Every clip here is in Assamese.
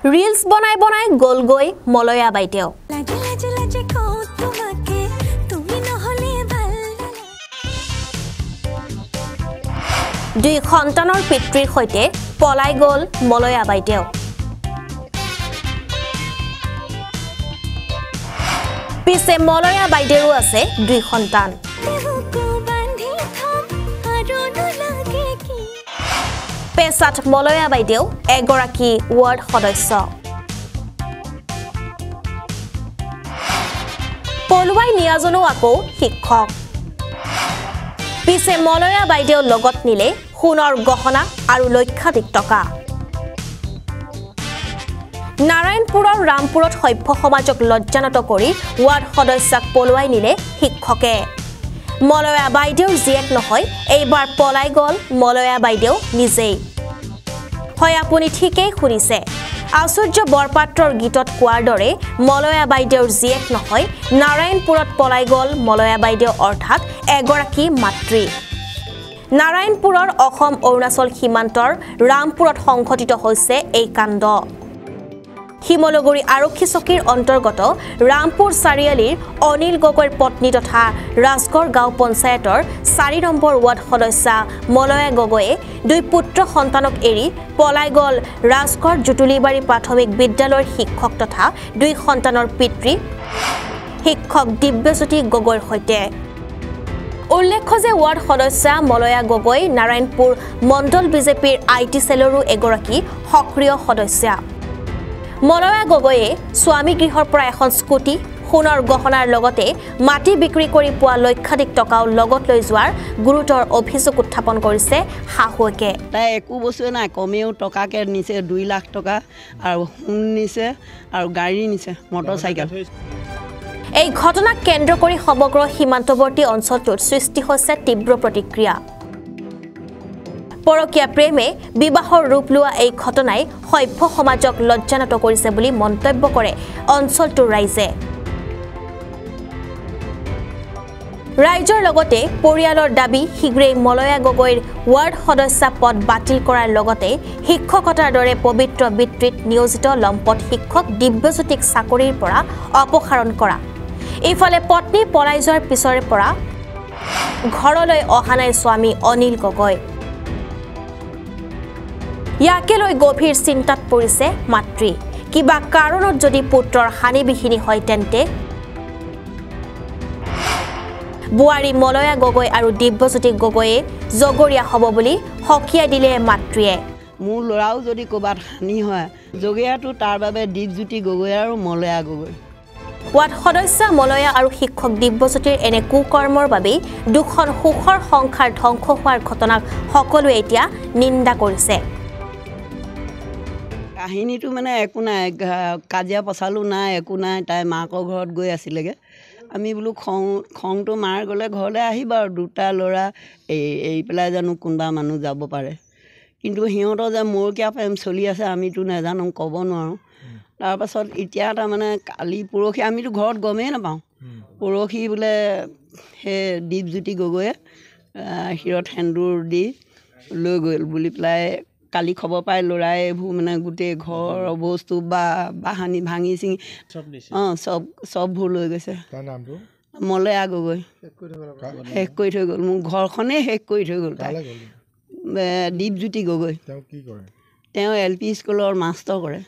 ৰিলছ বনাই বনাই গলগৈ মলয়া বাইদেউ দুই সন্তানৰ পিতৃৰ সৈতে পলাই গল মলয়া বাইদেউ পিছে মলয়া বাইদেউৰো আছে দুই সন্তান পেছাত মলয়া বাইদেউ এগৰাকী ৱাৰ্ড সদস্য পলুৱাই নিয়াজনো আকৌ শিক্ষক পিছে মলয়া বাইদেউ লগত নিলে সোণৰ গহনা আৰু লক্ষাধিক টকা নাৰায়ণপুৰৰ ৰামপুৰত সভ্য সমাজক লজ্জানত কৰি ৱাৰ্ড সদস্যক পলুৱাই নিলে শিক্ষকে মলয়া বাইদেউৰ জীয়েক নহয় এইবাৰ পলাই গল মলয়া বাইদেউ নিজেই হয় আপুনি ঠিকেই শুনিছে আশ্চৰ্য বৰপাত্ৰৰ গীতত কোৱাৰ দৰে মলয়া বাইদেউৰ জীয়েক নহয় নাৰায়ণপুৰত পলাই গল মলয়া বাইদেউ অৰ্থাৎ এগৰাকী মাতৃ নাৰায়ণপুৰৰ অসম অৰুণাচল সীমান্তৰ ৰামপুৰত সংঘটিত হৈছে এই কাণ্ড হিমলগুৰি আৰক্ষী চকীৰ অন্তৰ্গত ৰামপুৰ চাৰিআলিৰ অনিল গগৈৰ পত্নী তথা ৰাজগড় গাঁও পঞ্চায়তৰ 4 নম্বৰ ৱাৰ্ড সদস্য মলয়া গগৈয়ে দুই পুত্ৰ সন্তানক এৰি পলাই গল ৰাজগড় জুটুলিবাৰী প্ৰাথমিক বিদ্যালয়ৰ শিক্ষক তথা দুই সন্তানৰ পিতৃ শিক্ষক দিব্যজ্যোতি গগৈৰ সৈতে উল্লেখ্য যে ৱাৰ্ড সদস্য মলয়া গগৈ নাৰায়ণপুৰ মণ্ডল বিজেপিৰ আইটি সেলৰো এগৰাকী সক্ৰিয় সদস্য মলয়া গগৈয়ে স্বামী গৃহৰ পৰা এখন স্কুটি সোণৰ গহনাৰ লগতে মাটি বিক্ৰী কৰি পোৱা লক্ষাধিক টকাও লগত লৈ যোৱাৰ গুৰুতৰ অভিযোগ উত্থাপন কৰিছে শাহুৱেকে তাই একো বস্তুৱে নাই কমেও টকাকে নিছে 2 লাখ টকা আৰু সোণ নিছে আৰু গাড়ী নিছে মটৰচাইকেল এই ঘটনাক কেন্দ্ৰ কৰি সমগ্ৰ সীমান্তৱৰ্তী অঞ্চলটোত সৃষ্টি হৈছে তীব্ৰ প্ৰতিক্ৰিয়া পৰকীয়া প্ৰেমে বিবাহৰ ৰূপ লোৱা এই ঘটনাই সভ্য সমাজক লজ্জানত কৰিছে বুলি মন্তব্য কৰে অঞ্চলটোৰ ৰাইজে ৰাইজৰ লগতে পৰিয়ালৰ দাবী শীঘ্ৰেই মলয়া গগৈৰ ৱাৰ্ড সদস্য পদ বাতিল কৰাৰ লগতে শিক্ষকতাৰ দৰে পবিত্ৰ বৃত্তিত নিয়োজিত লম্পট শিক্ষক দিব্যজ্যোতিক চাকৰিৰ পৰা অপসাৰণ কৰা ইফালে পত্নী পলাই যোৱাৰ পিছৰে পৰা ঘৰলৈ অহা নাই স্বামী অনিল গগৈ ইয়াকে লৈ গভীৰ চিন্তাত পৰিছে মাতৃ কিবা কাৰণত যদি পুত্ৰৰ হানিবিহীনি হয় তেন্তে বুৱাৰী মলয়া গগৈ আৰু দিব্যজ্যোতি গগৈয়ে জগৰীয়া হ'ব বুলি হকিয়াই দিলে মাতৃয়ে মোৰ ল'ৰাও যদি ক'বাত হানি হয় জগৰীয়াটো তাৰ বাবে দিব্যজ্যোতি গগৈ আৰু মলয়া গগৈ ৱাৰ্ড সদস্য মলয়া আৰু শিক্ষক দিব্যজ্যোতিৰ এনে কুকৰ্মৰ বাবেই দুখন সুখৰ সংসাৰ ধ্বংস হোৱাৰ ঘটনাক সকলোৱে এতিয়া নিন্দা কৰিছে কাহিনীটো মানে একো নাই কাজিয়া পচালো নাই একো নাই তাই মাকৰ ঘৰত গৈ আছিলেগৈ আমি বোলো খংটো মাৰ গ'লে ঘৰলৈ আহিব আৰু দুটা ল'ৰা এৰি পেলাই জানো কোনোবা মানুহ যাব পাৰে কিন্তু সিহঁতৰ যে মৰকীয়া প্ৰেম চলি আছে আমিতো নাজানো ক'ব নোৱাৰোঁ তাৰপাছত এতিয়া তাৰমানে কালি পৰহি আমিতো ঘৰত গমেই নাপাওঁ পৰহি বোলে সেই দিব্যজ্যোতি গগৈয়ে শিৰত সেন্দুৰ দি লৈ গ'ল বুলি পেলাই কালি খবৰ পাই ল'ৰাই এইবোৰ মানে গোটেই ঘৰৰ বস্তু বা বাহানি ভাঙি চিঙি চববোৰ লৈ গৈছে মলয়া গগৈ শেষ কৰি থৈ গ'ল মোৰ ঘৰখনেই শেষ কৰি থৈ গ'ল দিব্যজ্যোতি গগৈ তেওঁ LP স্কুলৰ মাষ্টৰ কৰে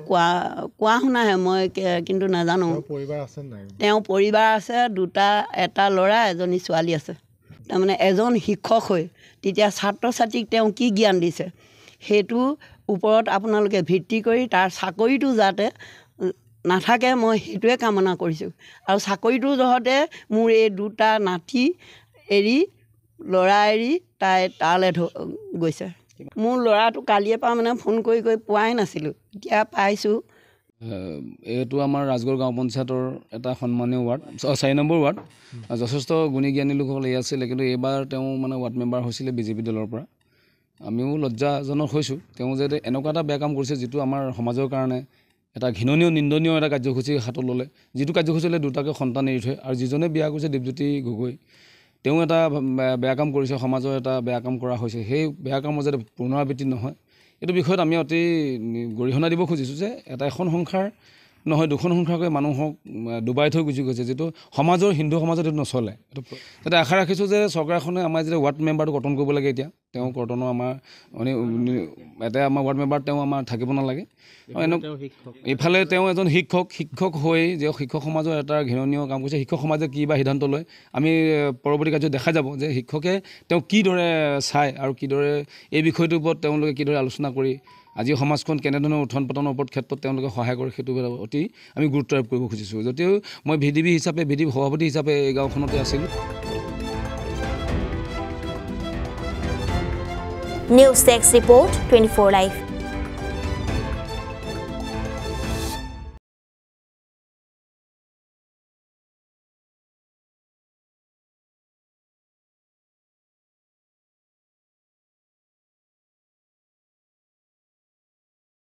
কোৱা শুনাহে মই কিন্তু নাজানো তেওঁ পৰিবাৰ আছে এটা ল'ৰা এজনী ছোৱালী আছে তাৰমানে এজন শিক্ষক হৈ তেতিয়া ছাত্ৰ ছাত্ৰীক তেওঁ কি জ্ঞান দিছে সেইটো ওপৰত আপোনালোকে ভিত্তি কৰি তাৰ চাকৰিটো যাতে নাথাকে মই সেইটোৱে কামনা কৰিছোঁ আৰু চাকৰিটো জহতে মোৰ এই দুটা নাতি এৰি ল'ৰা এৰি তাই তালৈ গৈছে মোৰ ল'ৰাটো কালিয়ে পৰা মানে ফোন কৰি পোৱাই নাছিলোঁ এতিয়া পাইছোঁ এইটো আমাৰ ৰাজগড় গাঁও পঞ্চায়তৰ এটা সন্মানীয় ৱাৰ্ড 4 নম্বৰ ৱাৰ্ড যথেষ্ট গুণী জ্ঞানী লোকসকল এই আছিলে কিন্তু এইবাৰ তেওঁ মানে ৱাৰ্ড মেম্বাৰ হৈছিলে বিজেপি দলৰ পৰা আমিও লজ্জাজনক হৈছোঁ তেওঁ যে এনেকুৱা এটা বেয়া কাম কৰিছে যিটো আমাৰ সমাজৰ কাৰণে এটা ঘৃণনীয় নিন্দনীয় এটা কাৰ্যসূচী হাতত ল'লে যিটো কাৰ্যসূচীলে দুটাকৈ সন্তান এৰি থৈ আৰু যিজনে বিয়া কৰিছে দিব্যজ্যোতি গগৈ তেওঁ এটা বেয়া কাম কৰিছে সমাজৰ এটা বেয়া কাম কৰা হৈছে সেই বেয়া কামৰ যাতে পুনৰাবৃত্তি নহয় এইটো বিষয়ত আমি অতি গৰিহণা দিব খুজিছোঁ যে এখন সংসাৰ নহয় দুখন সংসাৰকৈ মানুহক ডুবাই থৈ গুচি গৈছে, যিটো সমাজৰ হিন্দু সমাজত এইটো নচলে। যাতে আশা ৰাখিছোঁ যে চৰকাৰখনে আমাৰ যেতিয়া ৱাৰ্ড মেম্বাৰটো কৰ্তন কৰিব লাগে, এতিয়া তেওঁ কৰ্তনৰ আমাৰ মানে এটা আমাৰ ৱাৰ্ড মেম্বাৰ তেওঁ আমাৰ থাকিব নালাগে। ইফালে তেওঁ এজন শিক্ষক হৈ যে শিক্ষক সমাজৰ এটা ঘৃণনীয় কাম কৰিছে। শিক্ষক সমাজে কি বা সিদ্ধান্ত লয় আমি পৰৱৰ্তী কাৰ্যত দেখা যাব যে শিক্ষকে তেওঁ কিদৰে চায় আৰু কিদৰে এই বিষয়টোৰ ওপৰত তেওঁলোকে কিদৰে আলোচনা কৰি আজি সমাজখন কেনেধৰণৰ উত্থান পতনৰ ওপৰত ক্ষেত্ৰত তেওঁলোকে সহায় কৰে সেইটো অতি আমি গুৰুত্ব আৰোপ কৰিব খুজিছোঁ। যদিও মই VDB হিচাপে VDB সভাপতি হিচাপে এই গাঁওখনতে আছিলোঁ। News desk report 24 live.